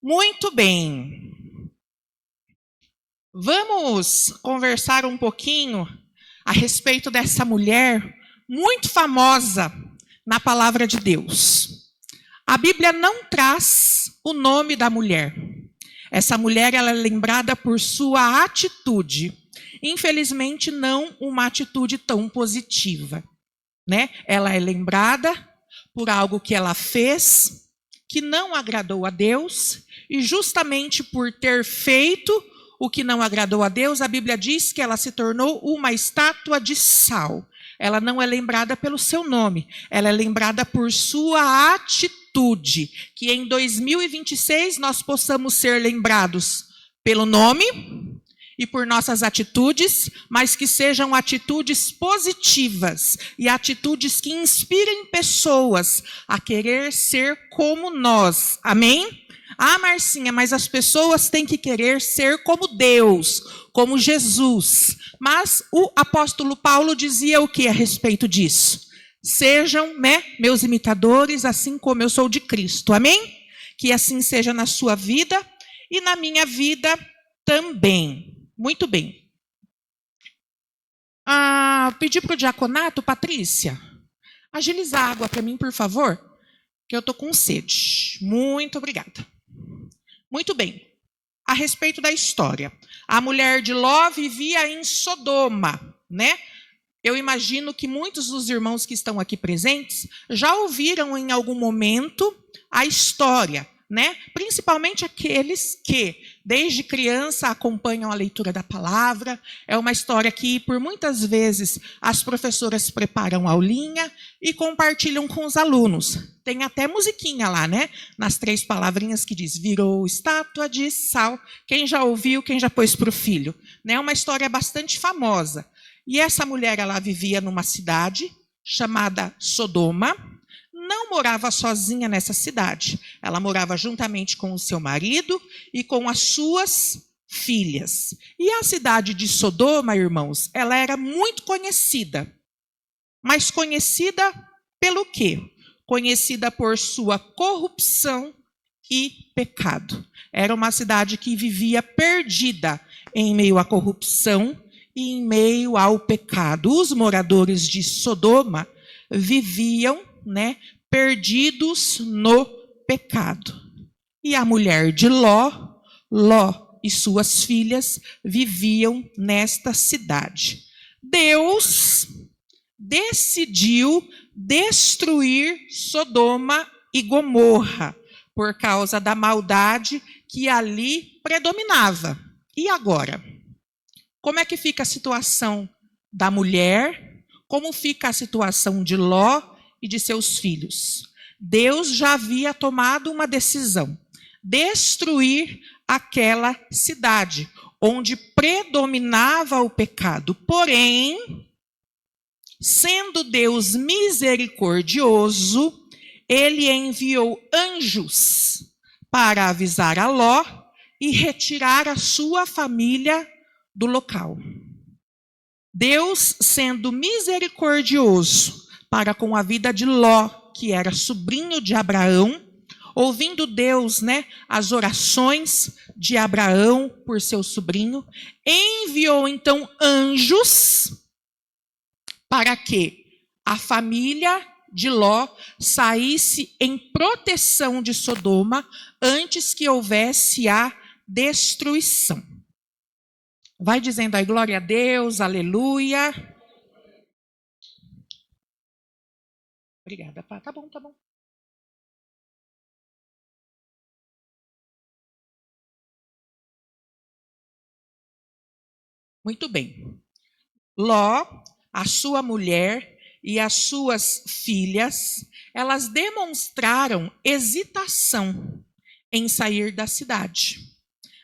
Muito bem. Vamos conversar um pouquinho a respeito dessa mulher muito famosa na palavra de Deus. A Bíblia não traz o nome da mulher. Essa mulher ela é lembrada por sua atitude. Infelizmente, não uma atitude tão positiva, né? Ela é lembrada por algo que ela fez que não agradou a Deus, e justamente por ter feito o que não agradou a Deus, a Bíblia diz que ela se tornou uma estátua de sal. Ela não é lembrada pelo seu nome, ela é lembrada por sua atitude. Que em 2026 nós possamos ser lembrados pelo nome e por nossas atitudes, mas que sejam atitudes positivas e atitudes que inspirem pessoas a querer ser como nós. Amém? Ah, Marcinha, mas as pessoas têm que querer ser como Deus, como Jesus. Mas o apóstolo Paulo dizia o que a respeito disso? Sejam, meus imitadores, assim como eu sou de Cristo. Amém? Que assim seja na sua vida e na minha vida também. Muito bem. Pedir para o diaconato, Patrícia, agilizar a água para mim, por favor, que eu estou com sede. Muito obrigada. Muito bem. A respeito da história. A mulher de Ló vivia em Sodoma, né? Eu imagino que muitos dos irmãos que estão aqui presentes já ouviram em algum momento a história, né? Principalmente aqueles que, desde criança, acompanham a leitura da palavra. É uma história que, por muitas vezes, as professoras preparam aulinha e compartilham com os alunos. Tem até musiquinha lá, né? Nas 3 palavrinhas que diz, virou estátua de sal. Quem já ouviu, quem já pôs para o filho. É uma história bastante famosa. E essa mulher, ela vivia numa cidade chamada Sodoma. Não morava sozinha nessa cidade. Ela morava juntamente com o seu marido e com as suas filhas. E a cidade de Sodoma, irmãos, ela era muito conhecida. Mas conhecida pelo quê? Conhecida por sua corrupção e pecado. Era uma cidade que vivia perdida em meio à corrupção e em meio ao pecado. Os moradores de Sodoma viviam, perdidos no pecado. E a mulher de Ló e suas filhas viviam nesta cidade. Deus decidiu destruir Sodoma e Gomorra por causa da maldade que ali predominava. E agora? Como é que fica a situação da mulher? Como fica a situação de Ló e de seus filhos? Deus já havia tomado uma decisão: destruir aquela cidade onde predominava o pecado. Porém, sendo Deus misericordioso, ele enviou anjos para avisar a Ló e retirar a sua família do local. Deus, sendo misericordioso para com a vida de Ló, que era sobrinho de Abraão, ouvindo Deus, as orações de Abraão por seu sobrinho, enviou então anjos para que a família de Ló saísse em proteção de Sodoma antes que houvesse a destruição. Vai dizendo aí, glória a Deus, aleluia. Obrigada, pá. Tá bom. Muito bem. Ló, a sua mulher e as suas filhas, elas demonstraram hesitação em sair da cidade,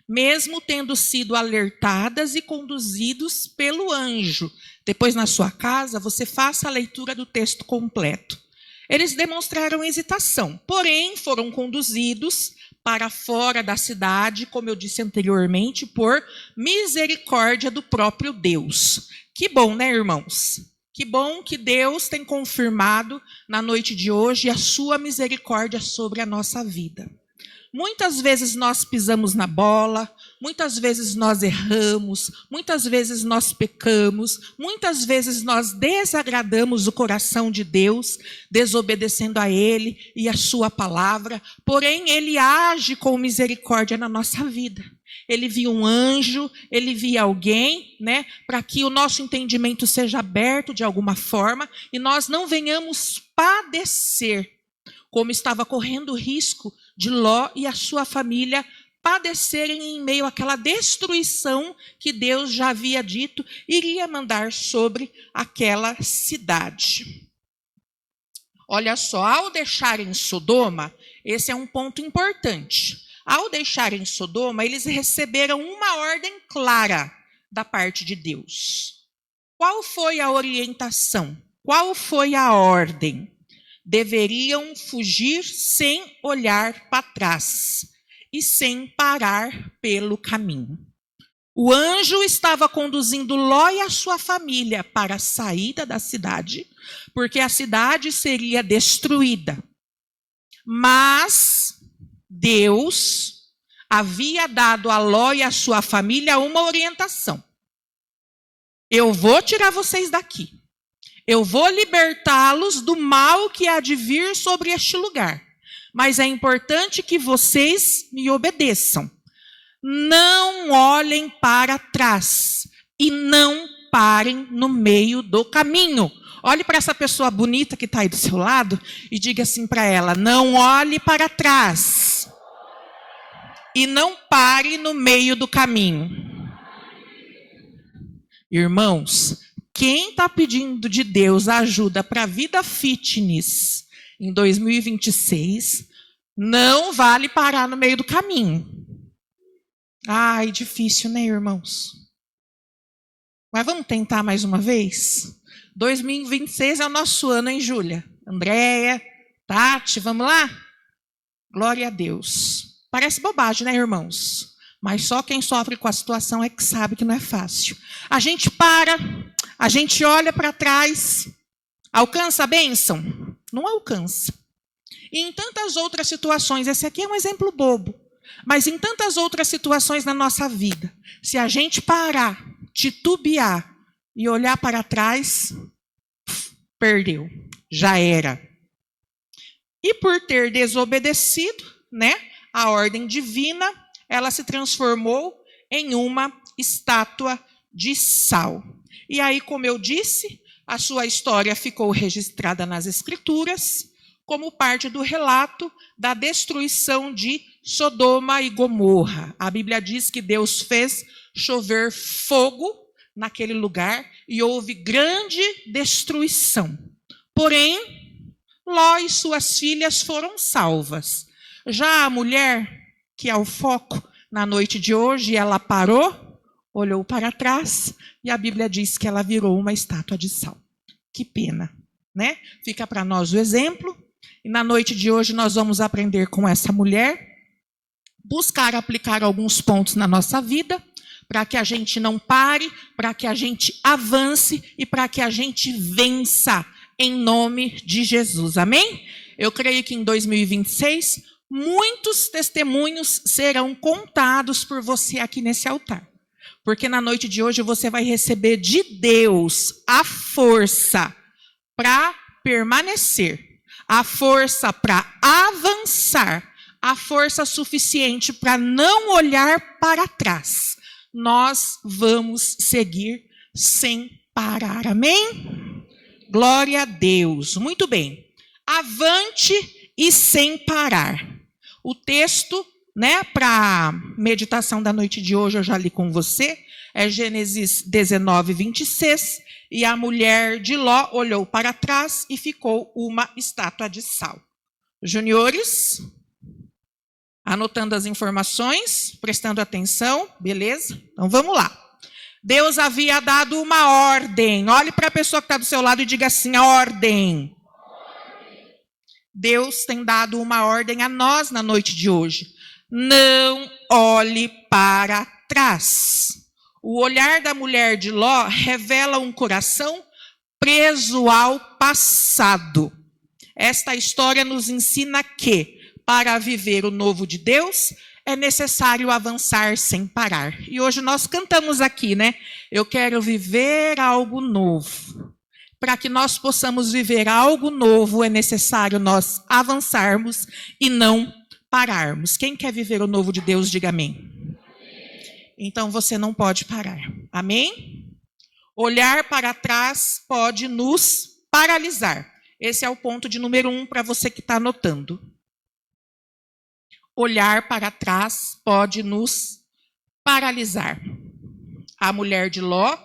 mesmo tendo sido alertadas e conduzidos pelo anjo. Depois, na sua casa, você faça a leitura do texto completo. Eles demonstraram hesitação, porém foram conduzidos para fora da cidade, como eu disse anteriormente, por misericórdia do próprio Deus. Que bom, irmãos? Que bom que Deus tem confirmado na noite de hoje a sua misericórdia sobre a nossa vida. muitas vezes nós pisamos na bola, muitas vezes nós erramos, muitas vezes nós pecamos, muitas vezes nós desagradamos o coração de Deus, desobedecendo a Ele e a sua palavra, porém Ele age com misericórdia na nossa vida. Ele via um anjo, ele via alguém, né, para que o nosso entendimento seja aberto de alguma forma e nós não venhamos padecer, como estava correndo o risco de Ló e a sua família padecerem em meio àquela destruição que Deus já havia dito iria mandar sobre aquela cidade. Olha só, ao deixarem Sodoma, esse é um ponto importante. Ao deixarem Sodoma, eles receberam uma ordem clara da parte de Deus. Qual foi a orientação? Qual foi a ordem? Deveriam fugir sem olhar para trás e sem parar pelo caminho. O anjo estava conduzindo Ló e a sua família para a saída da cidade, porque a cidade seria destruída. Mas Deus havia dado a Ló e a sua família uma orientação. Eu vou tirar vocês daqui. Eu vou libertá-los do mal que há de vir sobre este lugar. Mas é importante que vocês me obedeçam. Não olhem para trás e não parem no meio do caminho. Olhe para essa pessoa bonita que está aí do seu lado e diga assim para ela: não olhe para trás e não pare no meio do caminho. Irmãos, quem está pedindo de Deus ajuda para a vida fitness em 2026, não vale parar no meio do caminho. Ai, difícil, né, irmãos? Mas vamos tentar mais uma vez? 2026 é o nosso ano, hein, Júlia? Andréia, Tati, vamos lá? Glória a Deus. Parece bobagem, né, irmãos? Mas só quem sofre com a situação é que sabe que não é fácil. A gente para, a gente olha para trás, alcança a bênção? Não alcança. E em tantas outras situações, esse aqui é um exemplo bobo, mas em tantas outras situações na nossa vida, se a gente parar, titubear e olhar para trás, perdeu, já era. E por ter desobedecido, né, a ordem divina, ela se transformou em uma estátua de sal. E aí, como eu disse, a sua história ficou registrada nas Escrituras como parte do relato da destruição de Sodoma e Gomorra. A Bíblia diz que Deus fez chover fogo naquele lugar e houve grande destruição. Porém, Ló e suas filhas foram salvas. Já a mulher, que é o foco na noite de hoje, ela parou, olhou para trás e a Bíblia diz que ela virou uma estátua de sal. Que pena, né? Fica para nós o exemplo. E na noite de hoje nós vamos aprender com essa mulher, buscar aplicar alguns pontos na nossa vida, para que a gente não pare, para que a gente avance e para que a gente vença em nome de Jesus. Amém? Eu creio que em 2026, muitos testemunhos serão contados por você aqui nesse altar. Porque na noite de hoje você vai receber de Deus a força para permanecer, a força para avançar, a força suficiente para não olhar para trás. Nós vamos seguir sem parar. Amém? Glória a Deus. Muito bem. Avante e sem parar. O texto, né, para meditação da noite de hoje, eu já li com você, é Gênesis 19, 26. E a mulher de Ló olhou para trás e ficou uma estátua de sal. Juniores, anotando as informações, prestando atenção, beleza? Então vamos lá. Deus havia dado uma ordem. Olhe para a pessoa que está do seu lado e diga assim: a ordem. Deus tem dado uma ordem a nós na noite de hoje. Não olhe para trás. O olhar da mulher de Ló revela um coração preso ao passado. Esta história nos ensina que para viver o novo de Deus, é necessário avançar sem parar. E hoje nós cantamos aqui, né? Eu quero viver algo novo. Para que nós possamos viver algo novo, é necessário nós avançarmos e não pararmos. Quem quer viver o novo de Deus, diga amém. Então você não pode parar. Amém? Olhar para trás pode nos paralisar. Esse é o ponto de número 1 para você que está anotando. Olhar para trás pode nos paralisar. A mulher de Ló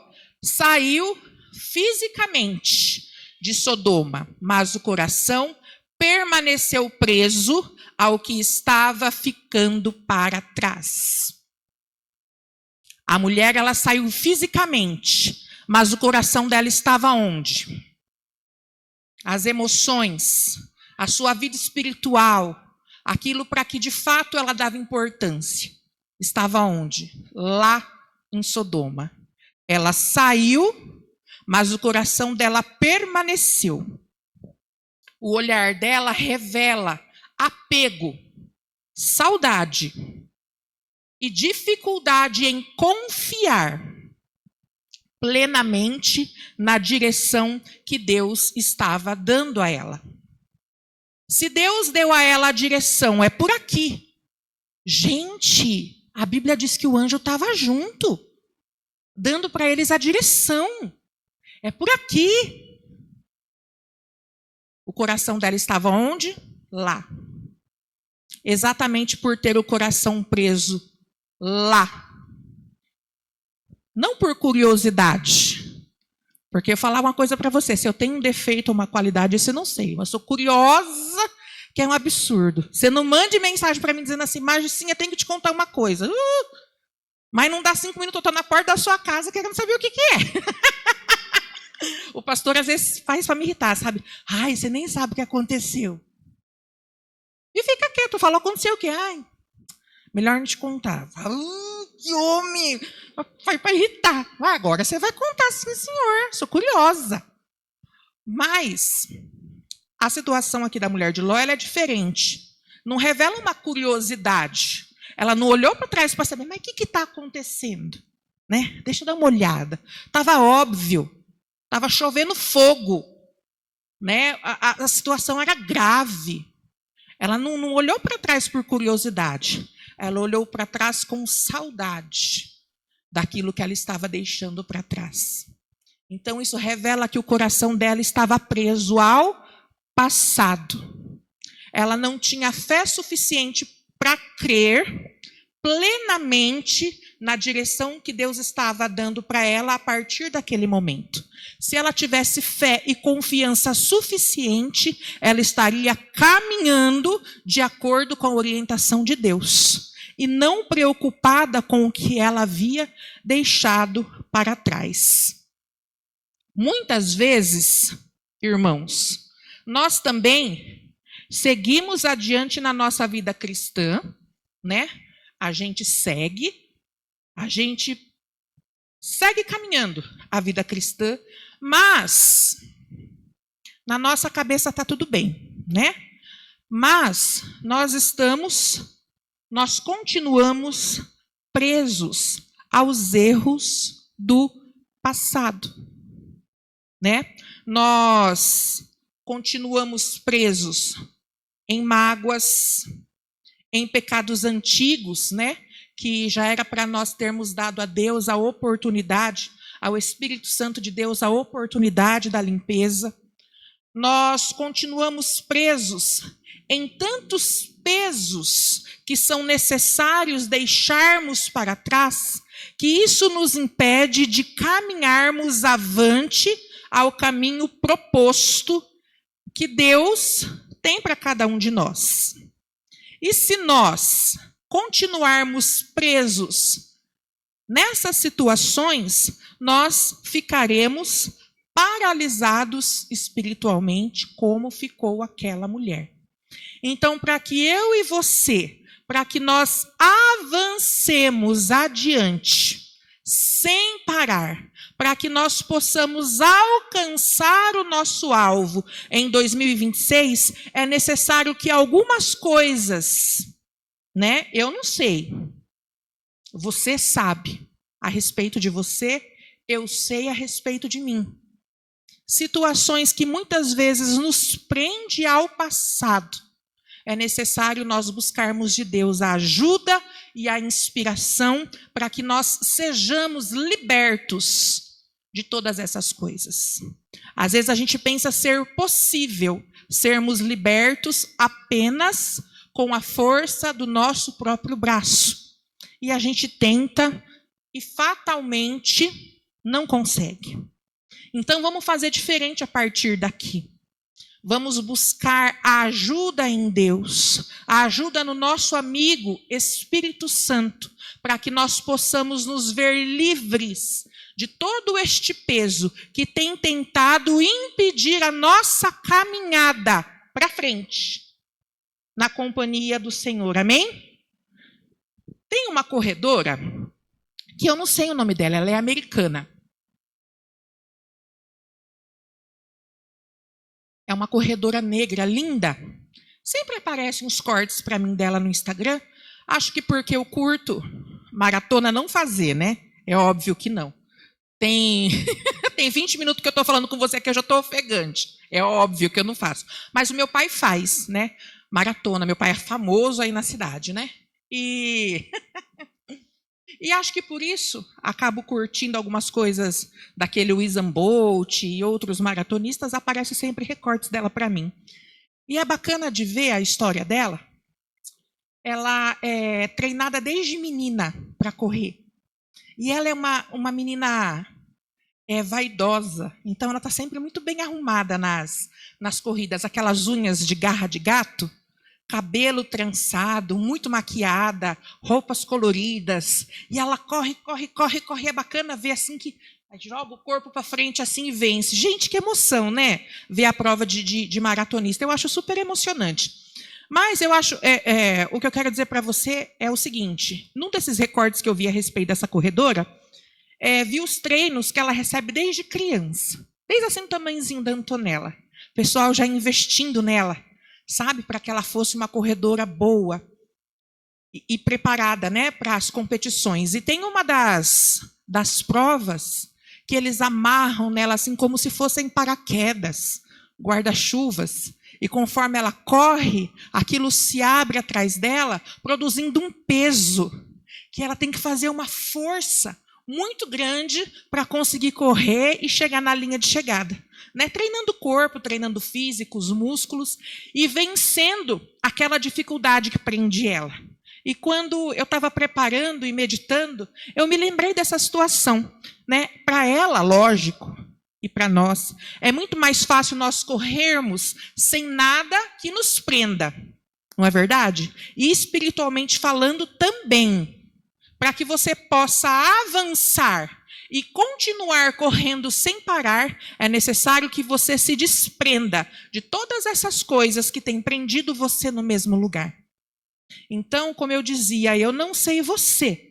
saiu fisicamente de Sodoma, mas o coração permaneceu preso ao que estava ficando para trás. A mulher, ela saiu fisicamente, mas o coração dela estava onde? As emoções, a sua vida espiritual, aquilo para que de fato ela dava importância, estava onde? Lá em Sodoma. Ela saiu, mas o coração dela permaneceu. O olhar dela revela apego, saudade e dificuldade em confiar plenamente na direção que Deus estava dando a ela. Se Deus deu a ela a direção, é por aqui. Gente, a Bíblia diz que o anjo estava junto, dando para eles a direção. É por aqui. O coração dela estava onde? Lá. Exatamente por ter o coração preso lá. Não por curiosidade. Porque eu vou falar uma coisa para você. Se eu tenho um defeito ou uma qualidade, isso eu não sei. Mas sou curiosa, que é um absurdo. Você não mande mensagem para mim dizendo assim, Margicinha, tenho que te contar uma coisa. Mas não dá 5 minutos, eu estou na porta da sua casa querendo saber o que é. O pastor às vezes faz para me irritar, sabe? Ai, você nem sabe o que aconteceu. E fica quieto, fala, aconteceu o quê? Ai, melhor não te contar. Que homem! Vai para irritar. Agora você vai contar, sim, senhor. Sou curiosa. Mas a situação aqui da mulher de Ló, ela é diferente. Não revela uma curiosidade. Ela não olhou para trás para saber, mas o que está acontecendo? Né? Deixa eu dar uma olhada. Estava óbvio. Estava chovendo fogo, né? A situação era grave. Ela não olhou para trás por curiosidade. Ela olhou para trás com saudade daquilo que ela estava deixando para trás. Então isso revela que o coração dela estava preso ao passado. Ela não tinha fé suficiente para crer plenamente na direção que Deus estava dando para ela a partir daquele momento. Se ela tivesse fé e confiança suficiente, ela estaria caminhando de acordo com a orientação de Deus e não preocupada com o que ela havia deixado para trás. Muitas vezes, irmãos, nós também seguimos adiante na nossa vida cristã, né? A gente segue caminhando a vida cristã, mas na nossa cabeça está tudo bem, né? Mas nós continuamos presos aos erros do passado, né? Nós continuamos presos em mágoas, em pecados antigos, né? Que já era para nós termos dado a Deus a oportunidade, ao Espírito Santo de Deus, a oportunidade da limpeza. Nós continuamos presos em tantos pesos que são necessários deixarmos para trás, que isso nos impede de caminharmos avante ao caminho proposto que Deus tem para cada um de nós. E se nós continuarmos presos nessas situações, nós ficaremos paralisados espiritualmente, como ficou aquela mulher. Então, para que eu e você, para que nós avancemos adiante, sem parar, para que nós possamos alcançar o nosso alvo em 2026, é necessário que algumas coisas, né? Eu não sei. Você sabe a respeito de você, eu sei a respeito de mim. Situações que muitas vezes nos prende ao passado. É necessário nós buscarmos de Deus a ajuda e a inspiração para que nós sejamos libertos de todas essas coisas. Às vezes a gente pensa ser possível sermos libertos apenas com a força do nosso próprio braço. E a gente tenta e fatalmente não consegue. Então vamos fazer diferente a partir daqui. Vamos buscar a ajuda em Deus, a ajuda no nosso amigo Espírito Santo, para que nós possamos nos ver livres de todo este peso que tem tentado impedir a nossa caminhada para frente, na companhia do Senhor. Amém? Tem uma corredora, que eu não sei o nome dela, ela é americana. É uma corredora negra, linda. Sempre aparecem uns cortes para mim dela no Instagram. Acho que porque eu curto maratona não fazer, né? É óbvio que não. Tem 20 minutos que eu estou falando com você que eu já estou ofegante. É óbvio que eu não faço. Mas o meu pai faz, né? Maratona. Meu pai é famoso aí na cidade, né? E acho que por isso acabo curtindo algumas coisas daquele Usain Bolt e outros maratonistas, aparecem sempre recortes dela para mim. E é bacana de ver a história dela. Ela é treinada desde menina para correr. E ela é uma menina vaidosa, então ela está sempre muito bem arrumada nas corridas, aquelas unhas de garra de gato, cabelo trançado, muito maquiada, roupas coloridas, e ela corre, é bacana ver assim que joga o corpo para frente assim e vence. Gente, que emoção, né? Ver a prova de maratonista, eu acho super emocionante. Mas eu acho, o que eu quero dizer para você é o seguinte, num desses recortes que eu vi a respeito dessa corredora, vi os treinos que ela recebe desde criança, desde assim o tamanhozinho da Antonella, pessoal já investindo nela, sabe, para que ela fosse uma corredora boa e preparada, né, para as competições. E tem uma das provas que eles amarram nela assim como se fossem paraquedas, guarda-chuvas, e conforme ela corre, aquilo se abre atrás dela, produzindo um peso, que ela tem que fazer uma força muito grande para conseguir correr e chegar na linha de chegada. Né? Treinando o corpo, treinando o físico, os músculos, e vencendo aquela dificuldade que prende ela. E quando eu estava preparando e meditando, eu me lembrei dessa situação. Né? Para ela, lógico, e para nós, é muito mais fácil nós corrermos sem nada que nos prenda. Não é verdade? E espiritualmente falando também, para que você possa avançar e continuar correndo sem parar, é necessário que você se desprenda de todas essas coisas que têm prendido você no mesmo lugar. Então, como eu dizia, eu não sei você,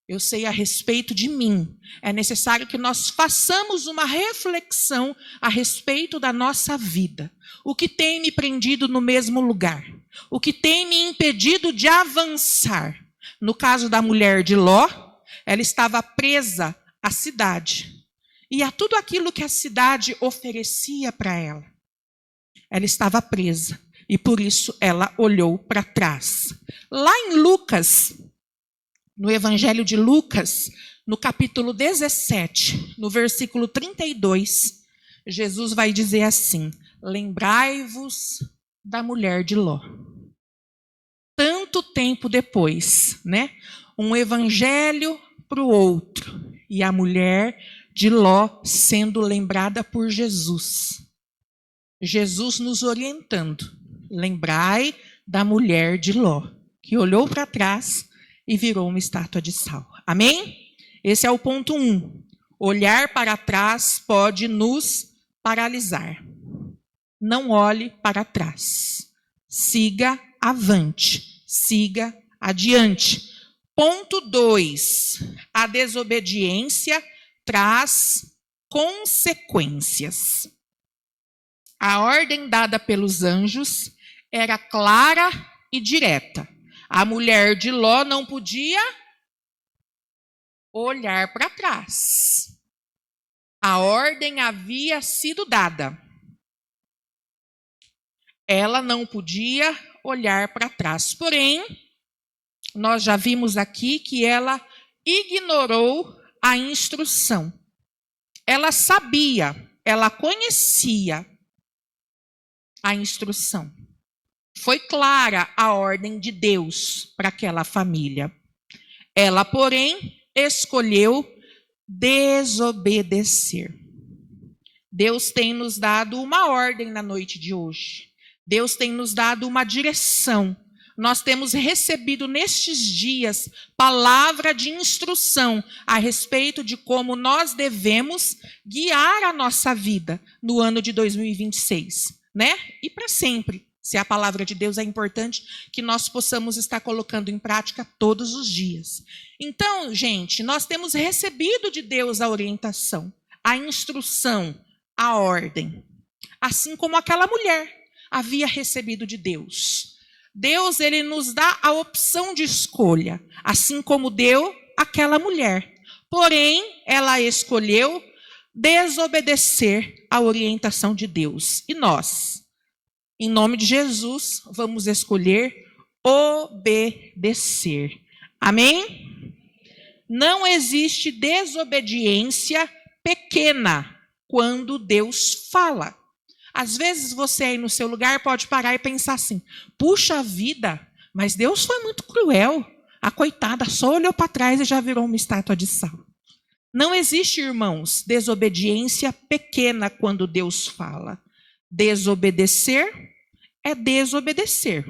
eu sei a respeito de mim. É necessário que nós façamos uma reflexão a respeito da nossa vida. O que tem me prendido no mesmo lugar? O que tem me impedido de avançar? No caso da mulher de Ló, ela estava presa à cidade e a tudo aquilo que a cidade oferecia para ela. Ela estava presa e por isso ela olhou para trás. Lá em Lucas, no Evangelho de Lucas, no capítulo 17, no versículo 32, Jesus vai dizer assim: lembrai-vos da mulher de Ló. Tanto tempo depois, né? Um evangelho para o outro. E a mulher de Ló sendo lembrada por Jesus. Jesus nos orientando. Lembrai da mulher de Ló, que olhou para trás e virou uma estátua de sal. Amém? Esse é o ponto 1. Olhar para trás pode nos paralisar. Não olhe para trás. Siga avante. Siga adiante. Ponto 2. A desobediência traz consequências. A ordem dada pelos anjos era clara e direta. A mulher de Ló não podia olhar para trás. A ordem havia sido dada. Ela não podia olhar para trás. Porém, nós já vimos aqui que ela ignorou a instrução. Ela sabia, ela conhecia a instrução. Foi clara a ordem de Deus para aquela família. Ela, porém, escolheu desobedecer. Deus tem nos dado uma ordem na noite de hoje. Deus tem nos dado uma direção. Nós temos recebido nestes dias palavra de instrução a respeito de como nós devemos guiar a nossa vida no ano de 2026, né? E para sempre. Se a palavra de Deus é importante, que nós possamos estar colocando em prática todos os dias. Então, gente, nós temos recebido de Deus a orientação, a instrução, a ordem. Assim como aquela mulher havia recebido de Deus. Deus, ele nos dá a opção de escolha, assim como deu aquela mulher. Porém, ela escolheu desobedecer a orientação de Deus. E nós, em nome de Jesus, vamos escolher obedecer. Amém? Não existe desobediência pequena quando Deus fala. Às vezes você aí no seu lugar pode parar e pensar assim: puxa vida, mas Deus foi muito cruel. A coitada só olhou para trás e já virou uma estátua de sal. Não existe, irmãos, desobediência pequena quando Deus fala. Desobedecer é desobedecer.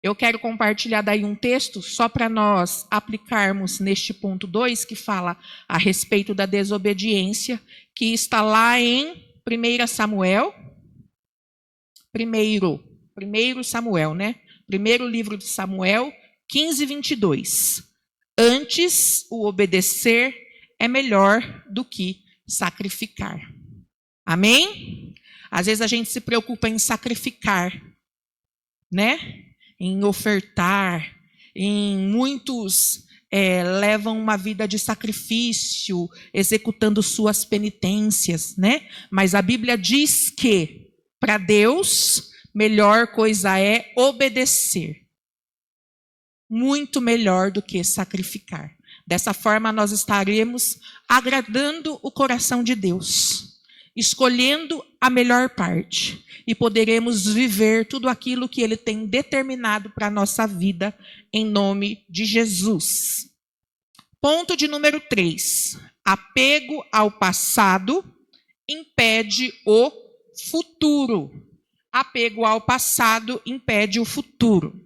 Eu quero compartilhar daí um texto só para nós aplicarmos neste ponto 2, que fala a respeito da desobediência, que está lá em 1 Samuel. Primeiro Samuel, né? Primeiro livro de Samuel, 15, 22. Antes, o obedecer é melhor do que sacrificar. Amém? Às vezes a gente se preocupa em sacrificar, né? Em ofertar, muitos levam uma vida de sacrifício, executando suas penitências, né? Mas a Bíblia diz que, para Deus, melhor coisa é obedecer. Muito melhor do que sacrificar. Dessa forma, nós estaremos agradando o coração de Deus, escolhendo a melhor parte, e poderemos viver tudo aquilo que Ele tem determinado para a nossa vida, em nome de Jesus. Ponto de número 3. Apego ao passado impede o futuro. Apego ao passado impede o futuro.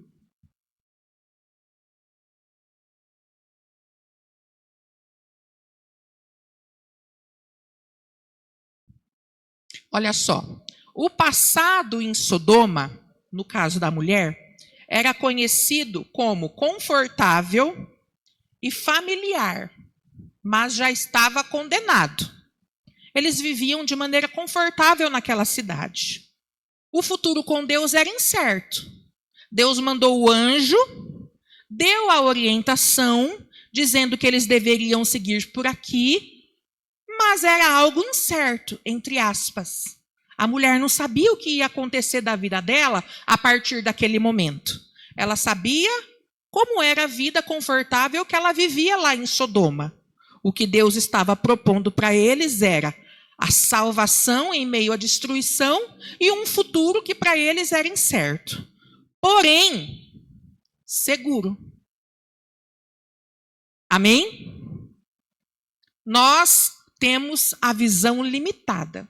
Olha só, o passado em Sodoma, no caso da mulher, era conhecido como confortável e familiar, mas já estava condenado. Eles viviam de maneira confortável naquela cidade. O futuro com Deus era incerto. Deus mandou o anjo, deu a orientação, dizendo que eles deveriam seguir por aqui, mas era algo incerto, entre aspas. A mulher não sabia o que ia acontecer da vida dela a partir daquele momento. Ela sabia como era a vida confortável que ela vivia lá em Sodoma. O que Deus estava propondo para eles era a salvação em meio à destruição e um futuro que para eles era incerto. Porém, seguro. Amém? Nós temos a visão limitada.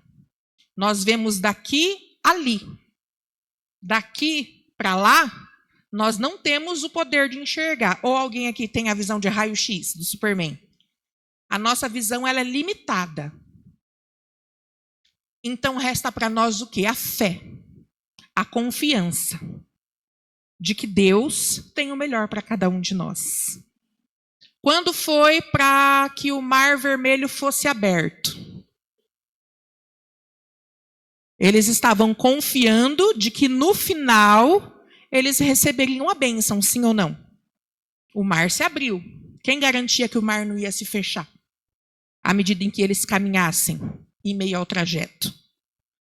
Nós vemos daqui ali. Daqui para lá, nós não temos o poder de enxergar. Ou alguém aqui tem a visão de raio-x do Superman? A nossa visão ela é limitada. Então resta para nós o quê? A fé, a confiança de que Deus tem o melhor para cada um de nós. Quando foi para que o Mar Vermelho fosse aberto? Eles estavam confiando de que no final eles receberiam a bênção, sim ou não? O mar se abriu. Quem garantia que o mar não ia se fechar? À medida em que eles caminhassem em meio ao trajeto.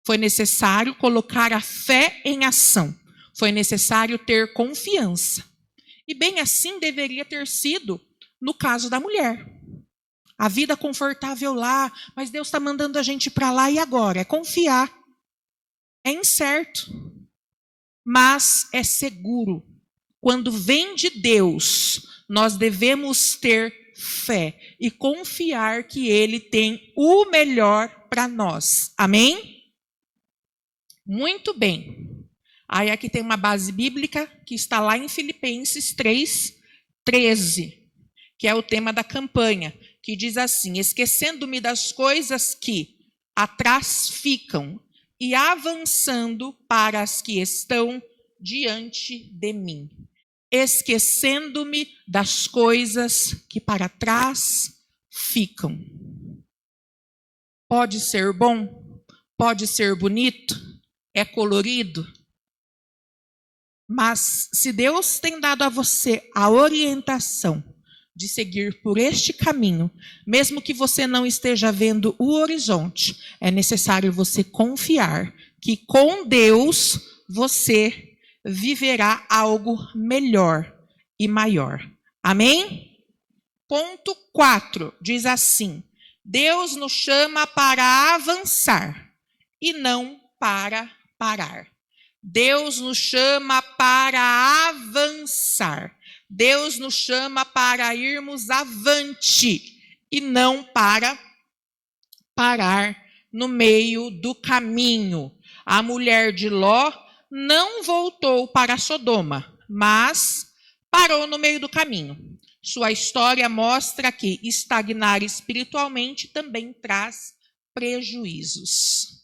Foi necessário colocar a fé em ação. Foi necessário ter confiança. E bem assim deveria ter sido no caso da mulher. A vida confortável lá, mas Deus está mandando a gente para lá e agora? É confiar. É incerto, mas é seguro. Quando vem de Deus, nós devemos ter fé e confiar que Ele tem o melhor para nós. Amém? Muito bem. Aí aqui tem uma base bíblica que está lá em Filipenses 3:13, que é o tema da campanha, que diz assim: esquecendo-me das coisas que atrás ficam e avançando para as que estão diante de mim. Esquecendo-me das coisas que para trás ficam. Pode ser bom, pode ser bonito, é colorido, mas se Deus tem dado a você a orientação de seguir por este caminho, mesmo que você não esteja vendo o horizonte, é necessário você confiar que com Deus você viverá algo melhor e maior. Amém? Ponto 4 diz assim: Deus nos chama para avançar e não para parar. Deus nos chama para avançar. Deus nos chama para irmos avante e não para parar no meio do caminho. A mulher de Ló não voltou para Sodoma, mas parou no meio do caminho. Sua história mostra que estagnar espiritualmente também traz prejuízos.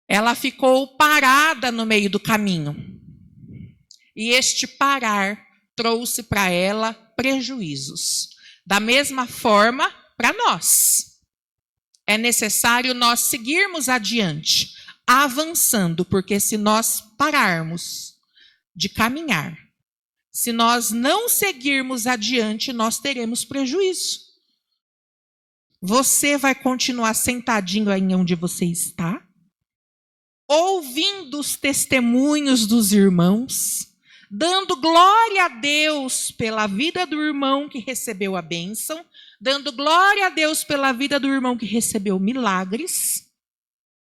Ela ficou parada no meio do caminho. E este parar trouxe para ela prejuízos. Da mesma forma, para nós. É necessário nós seguirmos adiante, avançando, porque se nós pararmos de caminhar, se nós não seguirmos adiante, nós teremos prejuízo. Você vai continuar sentadinho aí onde você está, ouvindo os testemunhos dos irmãos, dando glória a Deus pela vida do irmão que recebeu a bênção, dando glória a Deus pela vida do irmão que recebeu milagres.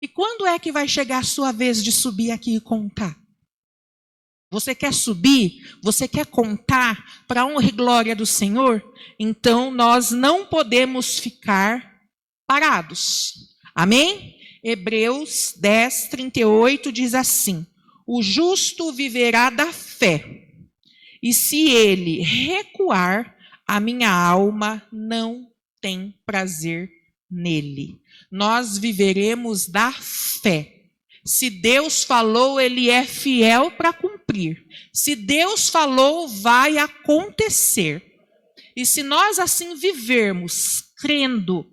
E quando é que vai chegar a sua vez de subir aqui e contar? Você quer subir? Você quer contar para a honra e glória do Senhor? Então nós não podemos ficar parados. Amém? Hebreus 10:38 diz assim: o justo viverá da fé, e se ele recuar, a minha alma não tem prazer nele. Nós viveremos da fé. Se Deus falou, Ele é fiel para cumprir. Se Deus falou, vai acontecer. E se nós assim vivermos, crendo,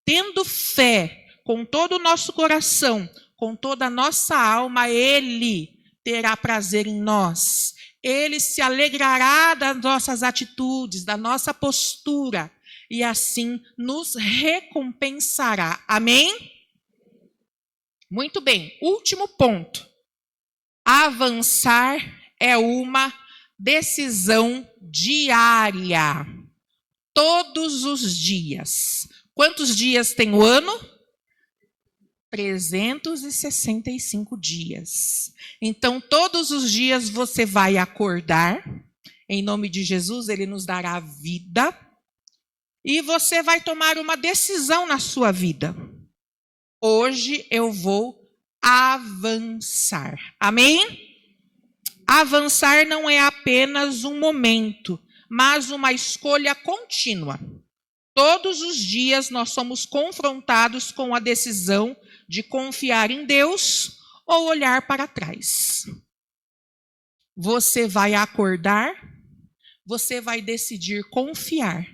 tendo fé, com todo o nosso coração, com toda a nossa alma, Ele terá prazer em nós. Ele se alegrará das nossas atitudes, da nossa postura, e assim nos recompensará. Amém? Muito bem. Último ponto. Avançar é uma decisão diária. Todos os dias. Quantos dias tem o ano? 365 dias. Então, todos os dias você vai acordar. Em nome de Jesus, Ele nos dará vida. E você vai tomar uma decisão na sua vida. Hoje eu vou avançar. Amém? Avançar não é apenas um momento, mas uma escolha contínua. Todos os dias nós somos confrontados com a decisão de confiar em Deus ou olhar para trás. Você vai acordar, você vai decidir confiar.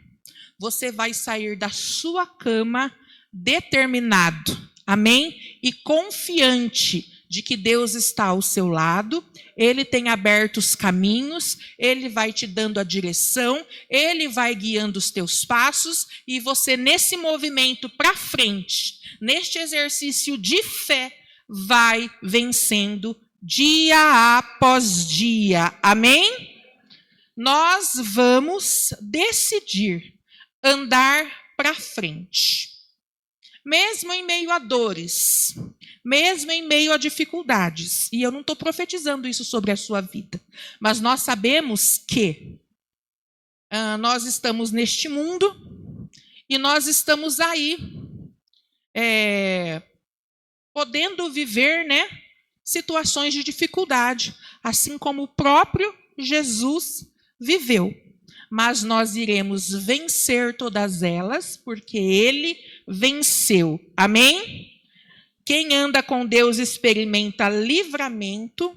Você vai sair da sua cama determinado, amém? E confiante de que Deus está ao seu lado, Ele tem aberto os caminhos, Ele vai te dando a direção, Ele vai guiando os teus passos, e você nesse movimento para frente, neste exercício de fé, vai vencendo dia após dia, amém? Nós vamos decidir andar para frente. Mesmo em meio a dores, mesmo em meio a dificuldades. E eu não estou profetizando isso sobre a sua vida. Mas nós sabemos que nós estamos neste mundo e nós estamos aí podendo viver, né, situações de dificuldade, assim como o próprio Jesus viveu. Mas nós iremos vencer todas elas, porque Ele venceu. Amém? Quem anda com Deus experimenta livramento.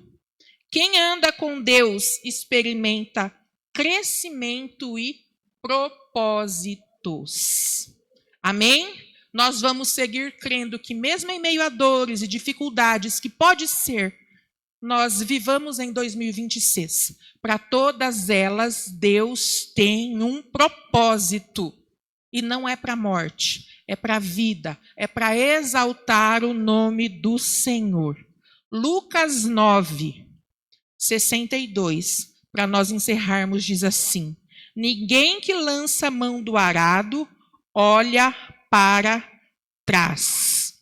Quem anda com Deus experimenta crescimento e propósitos. Amém? Nós vamos seguir crendo que mesmo em meio a dores e dificuldades, que pode ser, nós vivamos em 2026. Para todas elas, Deus tem um propósito. E não é para a morte, é para a vida, é para exaltar o nome do Senhor. Lucas 9, 62, para nós encerrarmos, diz assim: ninguém que lança a mão do arado olha para trás.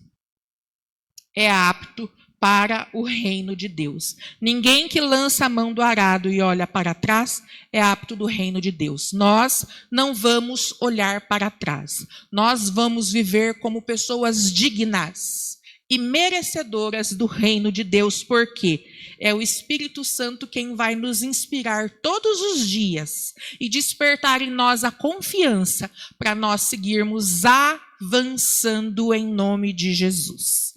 É apto para o reino de Deus. Ninguém que lança a mão do arado e olha para trás é apto do reino de Deus. Nós não vamos olhar para trás. Nós vamos viver como pessoas dignas e merecedoras do reino de Deus, porque é o Espírito Santo quem vai nos inspirar todos os dias e despertar em nós a confiança para nós seguirmos avançando em nome de Jesus.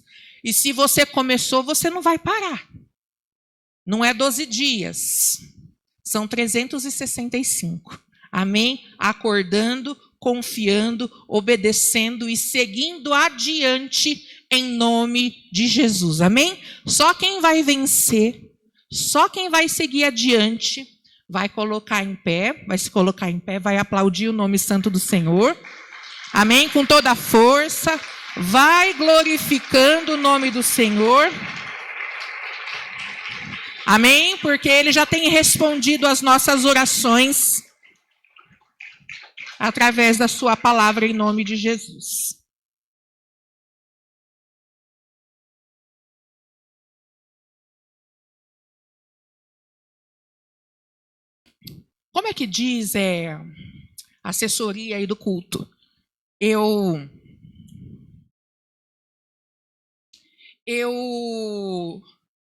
E se você começou, você não vai parar. Não é 12 dias, são 365. Amém? Acordando, confiando, obedecendo e seguindo adiante em nome de Jesus. Amém? Só quem vai vencer, só quem vai seguir adiante, vai colocar em pé, vai se colocar em pé, vai aplaudir o nome santo do Senhor. Amém? Com toda a força. Vai glorificando o nome do Senhor. Amém? Porque Ele já tem respondido às nossas orações através da sua palavra em nome de Jesus. Como é que diz a assessoria aí do culto?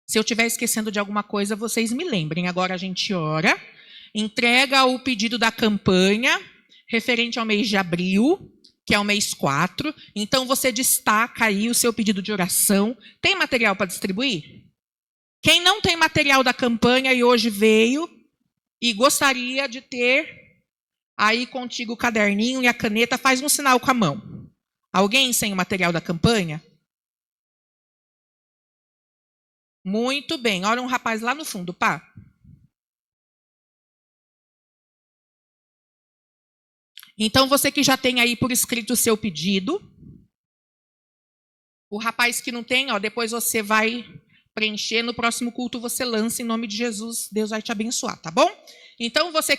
Se eu estiver esquecendo de alguma coisa, vocês me lembrem. Agora a gente ora, entrega o pedido da campanha referente ao mês de abril, que é o mês 4. Então você destaca aí o seu pedido de oração. Tem material para distribuir? Quem não tem material da campanha e hoje veio e gostaria de ter aí contigo o caderninho e a caneta, faz um sinal com a mão. Alguém sem o material da campanha? Muito bem. Olha um rapaz lá no fundo, pá. Então, você que já tem aí por escrito o seu pedido. O rapaz que não tem, depois você vai preencher. No próximo culto você lança em nome de Jesus. Deus vai te abençoar, tá bom? Então, você